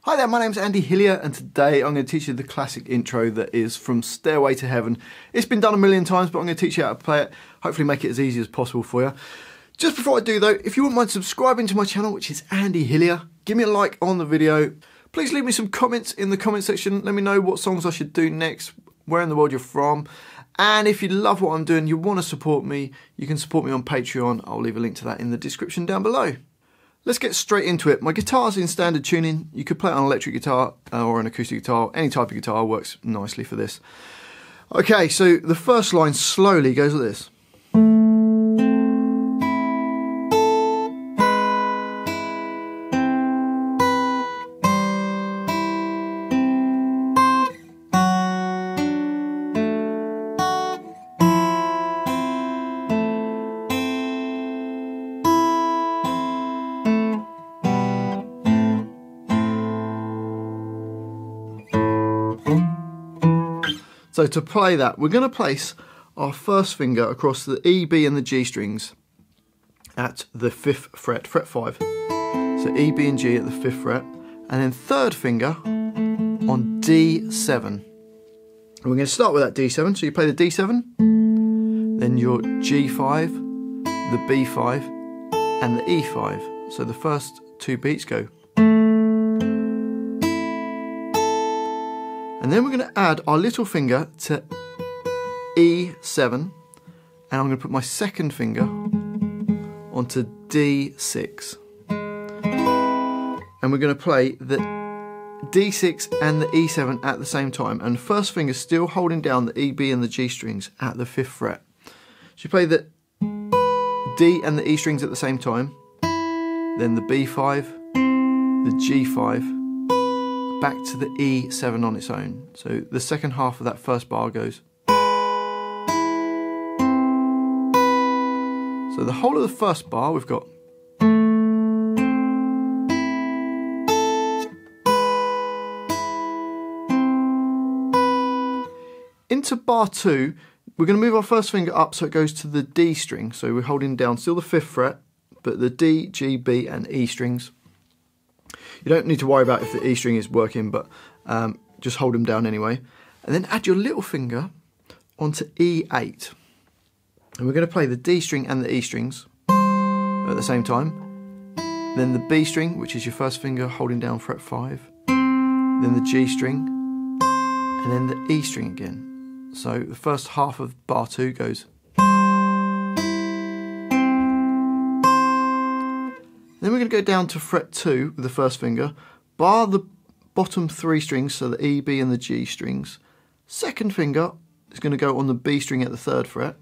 Hi there, my name's Andy Hillier, and today I'm going to teach you the classic intro that is from Stairway to Heaven. It's been done a million times, but I'm going to teach you how to play it, hopefully make it as easy as possible for you. Just before I do though, if you wouldn't mind subscribing to my channel, which is Andy Hillier, give me a like on the video. Please leave me some comments in the comment section. Let me know what songs I should do next, where in the world you're from. And if you love what I'm doing, you want to support me, you can support me on Patreon. I'll leave a link to that in the description down below. Let's get straight into it. My guitar's in standard tuning. You could play it on an electric guitar or an acoustic guitar. Any type of guitar works nicely for this. Okay, so the first line slowly goes like this. So to play that, we're going to place our first finger across the E, B and the G strings at the 5th fret, fret 5. So E, B and G at the 5th fret, and then third finger on D7. And we're going to start with that D7, so you play the D7, then your G5, the B5 and the E5. So the first two beats go. And then we're going to add our little finger to E7, and I'm going to put my second finger onto D6. And we're going to play the D6 and the E7 at the same time, and the first finger still holding down the E, B and the G strings at the 5th fret. So you play the D and the E strings at the same time, then the B5, the G5, back to the E7 on its own. So the second half of that first bar goes. So the whole of the first bar we've got. Into bar 2, we're going to move our first finger up so it goes to the D string. So we're holding down still the 5th fret, but the D, G, B and E strings. You don't need to worry about if the E string is working, but just hold them down anyway. And then add your little finger onto E8. And we're going to play the D string and the E strings at the same time. Then the B string, which is your first finger holding down fret 5. Then the G string. And then the E string again. So the first half of bar 2 goes. Then we're going to go down to fret 2 with the first finger, bar the bottom 3 strings, so the E, B and the G strings. Second finger is going to go on the B string at the 3rd fret,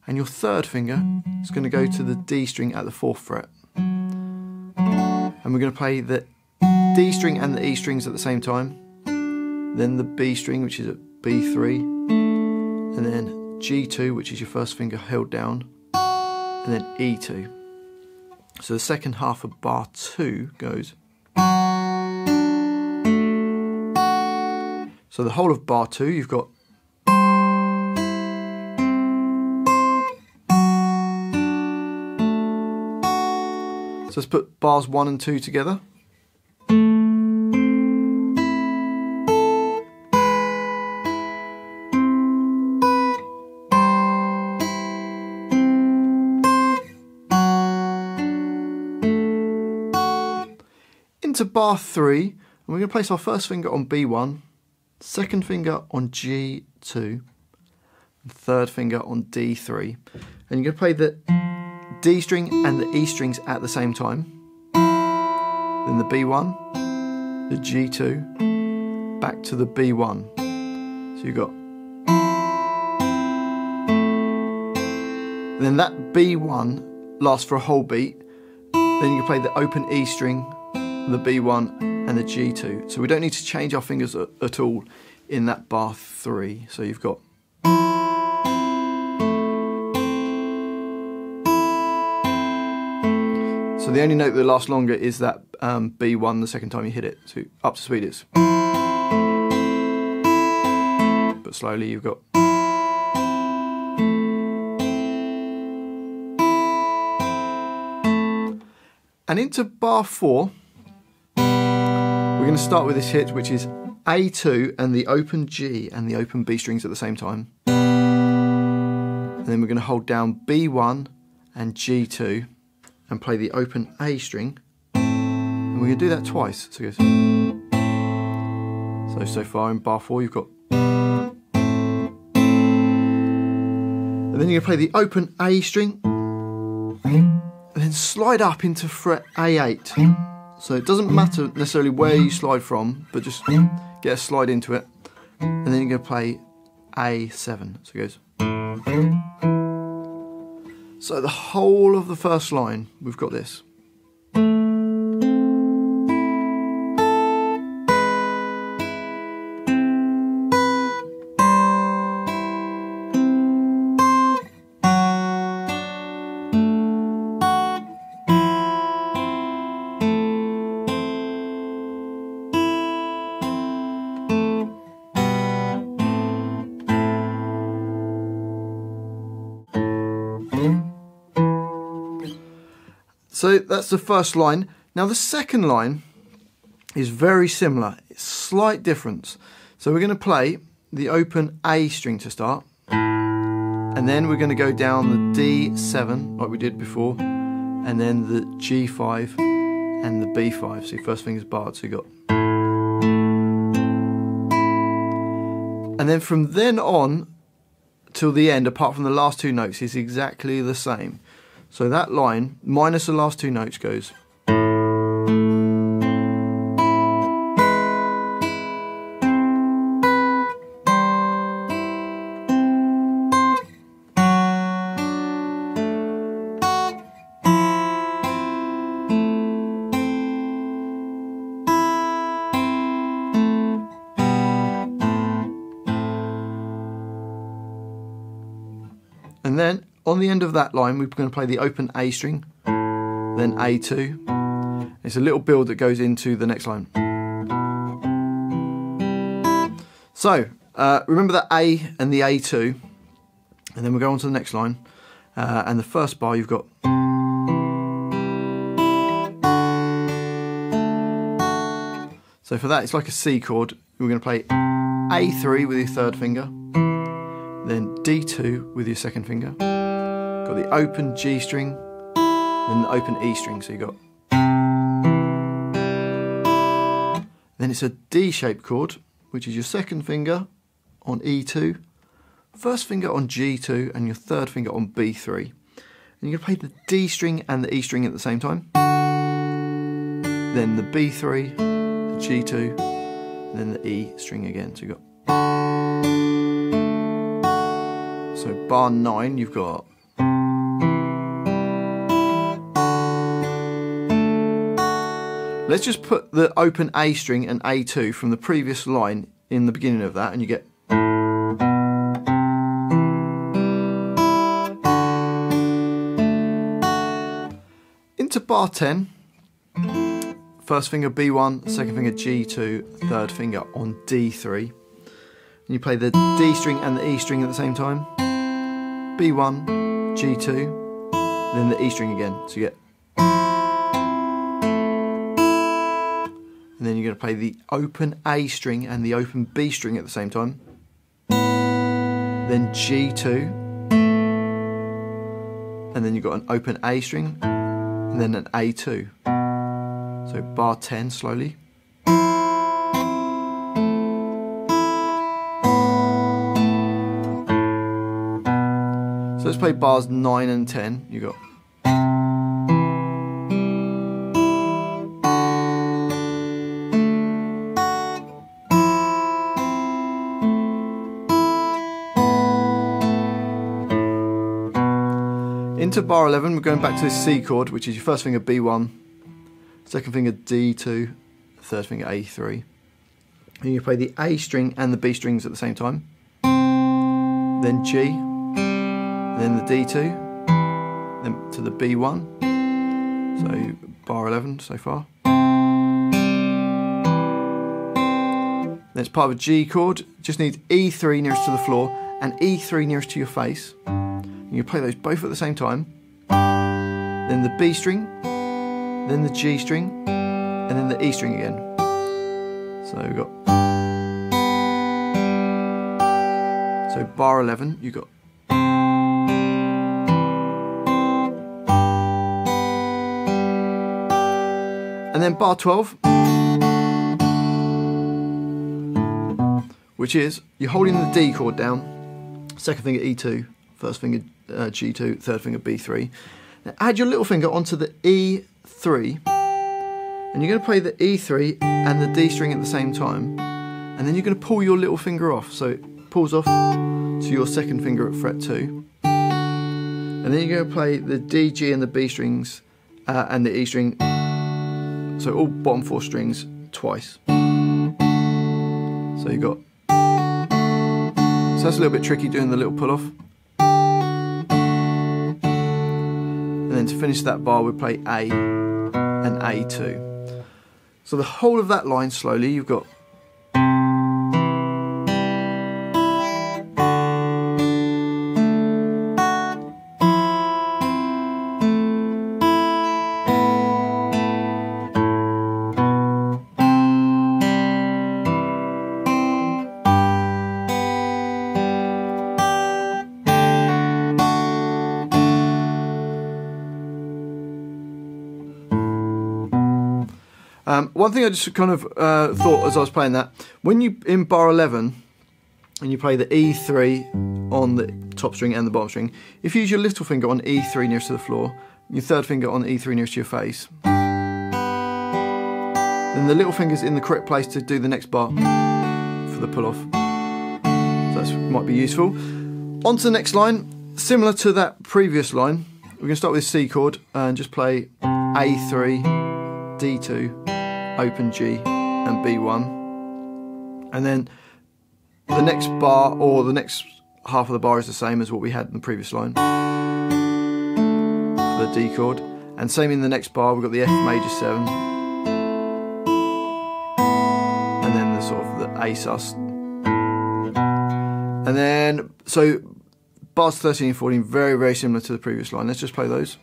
and your third finger is going to go to the D string at the 4th fret. And we're going to play the D string and the E strings at the same time, then the B string, which is at B3, and then G2, which is your first finger held down, and then E2. So the second half of bar 2 goes. So the whole of bar 2 you've got. So let's put bars 1 and 2 together. Into bar 3, and we're going to place our first finger on B1, second finger on G2, and third finger on D3. And you're going to play the D string and the E strings at the same time. Then the B1, the G2, back to the B1. So you've got. Then that B1 lasts for a whole beat. Then you can play the open E string, the B1 and the G2. So we don't need to change our fingers at all in that bar 3. So you've got so the only note that lasts longer is that B1 the second time you hit it. So up to speed it's, but slowly you've got. And into bar 4, we're going to start with this hit, which is A2 and the open G and the open B strings at the same time. And then we're going to hold down B1 and G2 and play the open A string. And we're going to do that twice. So it goes. So far in bar 4 you've got. And then you're going to play the open A string. And then slide up into fret A8. So it doesn't matter necessarily where you slide from, but just get a slide into it. And then you're going to play A7. So it goes. So the whole of the first line, we've got this. So that's the first line. Now the second line is very similar. It's slight difference. So we're going to play the open A string to start. And then we're going to go down the D7 like we did before. And then the G5 and the B5. So your first finger's barred, so you got. And then from then on till the end, apart from the last 2 notes, is exactly the same. So that line, minus the last 2 notes, goes. And then on the end of that line, we're going to play the open A string, then A2. It's a little build that goes into the next line. So remember that A and the A2, and then we'll go on to the next line. And the first bar you've got. So for that, it's like a C chord. We're going to play A3 with your third finger, then D2 with your second finger. Got the open G string, then the open E string, so you got. Then it's a D-shaped chord, which is your second finger on E2, first finger on G2, and your third finger on B3. And you're going to play the D string and the E string at the same time. Then the B3, the G2, and then the E string again, so you got. So bar 9, you've got. Let's just put the open A string and A2 from the previous line in the beginning of that, and you get. Into bar 10, first finger B1, second finger G2, third finger on D3. And you play the D string and the E string at the same time. B1, G2, then the E string again, so you get. And then you're going to play the open A string and the open B string at the same time. Then G2. And then you've got an open A string and then an A2. So bar 10 slowly. So let's play bars 9 and 10. You got. Into bar 11, we're going back to this C chord, which is your first finger B1, second finger D2, third finger A3. And you play the A string and the B strings at the same time. Then G, then the D2, then to the B1. So bar 11 so far. Then it's part of a G chord, just needs E3 nearest to the floor and E3 nearest to your face. And you play those both at the same time. Then the B string, then the G string, and then the E string again. So we've got, so bar 11, you've got, and then bar 12, which is you're holding the D chord down, second finger E2, first finger G2, third finger B3. Now add your little finger onto the E3, and you're going to play the E3 and the D string at the same time, and then you're going to pull your little finger off, so it pulls off to your second finger at fret 2, and then you're going to play the D, G and the B strings and the E string, so all bottom 4 strings twice. So you've got, so that's a little bit tricky doing the little pull off. And then to finish that bar we play A and A2. So the whole of that line slowly, you've got, one thing I just kind of thought as I was playing that, when you in bar 11 and you play the E3 on the top string and the bottom string, if you use your little finger on E3 nearest to the floor, your third finger on E3 nearest to your face, then the little finger's in the correct place to do the next bar for the pull off. So that might be useful. On to the next line, similar to that previous line, we're going to start with C chord and just play A3, D2, open G and B1, and then the next bar or the next half of the bar is the same as what we had in the previous line for the D chord, and same in the next bar we've got the F major 7 and then the sort of the A sus, and then so bars 13 and 14 very similar to the previous line. Let's just play those.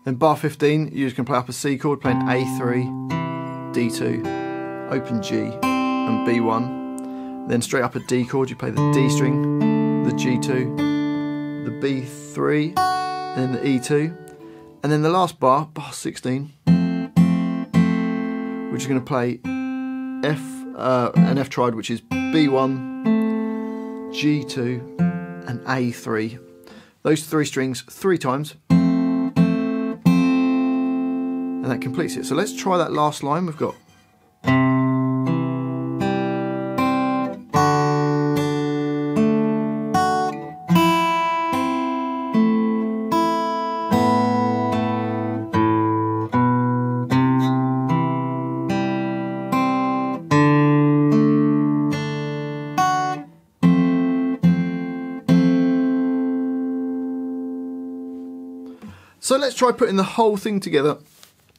Then bar 15, you're just going to play up a C chord, playing A3, D2, open G and B1. Then straight up a D chord, you play the D string, the G2, the B3, and then the E2. And then the last bar, bar 16, which is going to play an F triad, which is B1, G2 and A3. Those 3 strings 3 times. And that completes it. So let's try that last line. We've got, so let's try putting the whole thing together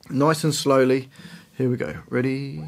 nice and slowly. Here we go. Ready?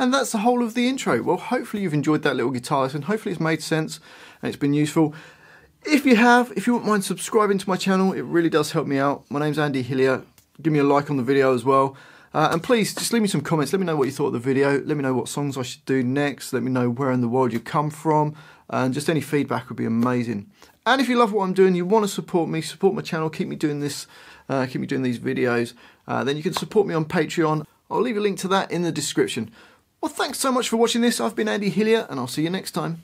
And that's the whole of the intro. Well, hopefully you've enjoyed that little guitar lesson. Hopefully it's made sense and it's been useful. If you wouldn't mind subscribing to my channel, it really does help me out. My name's Andy Hillier. Give me a like on the video as well. And please, just leave me some comments. Let me know what you thought of the video. Let me know what songs I should do next. Let me know where in the world you come from. And just any feedback would be amazing. And if you love what I'm doing, you want to support me, support my channel, keep me doing this, keep me doing these videos, then you can support me on Patreon. I'll leave a link to that in the description. Well, thanks so much for watching this. I've been Andy Hillier, and I'll see you next time.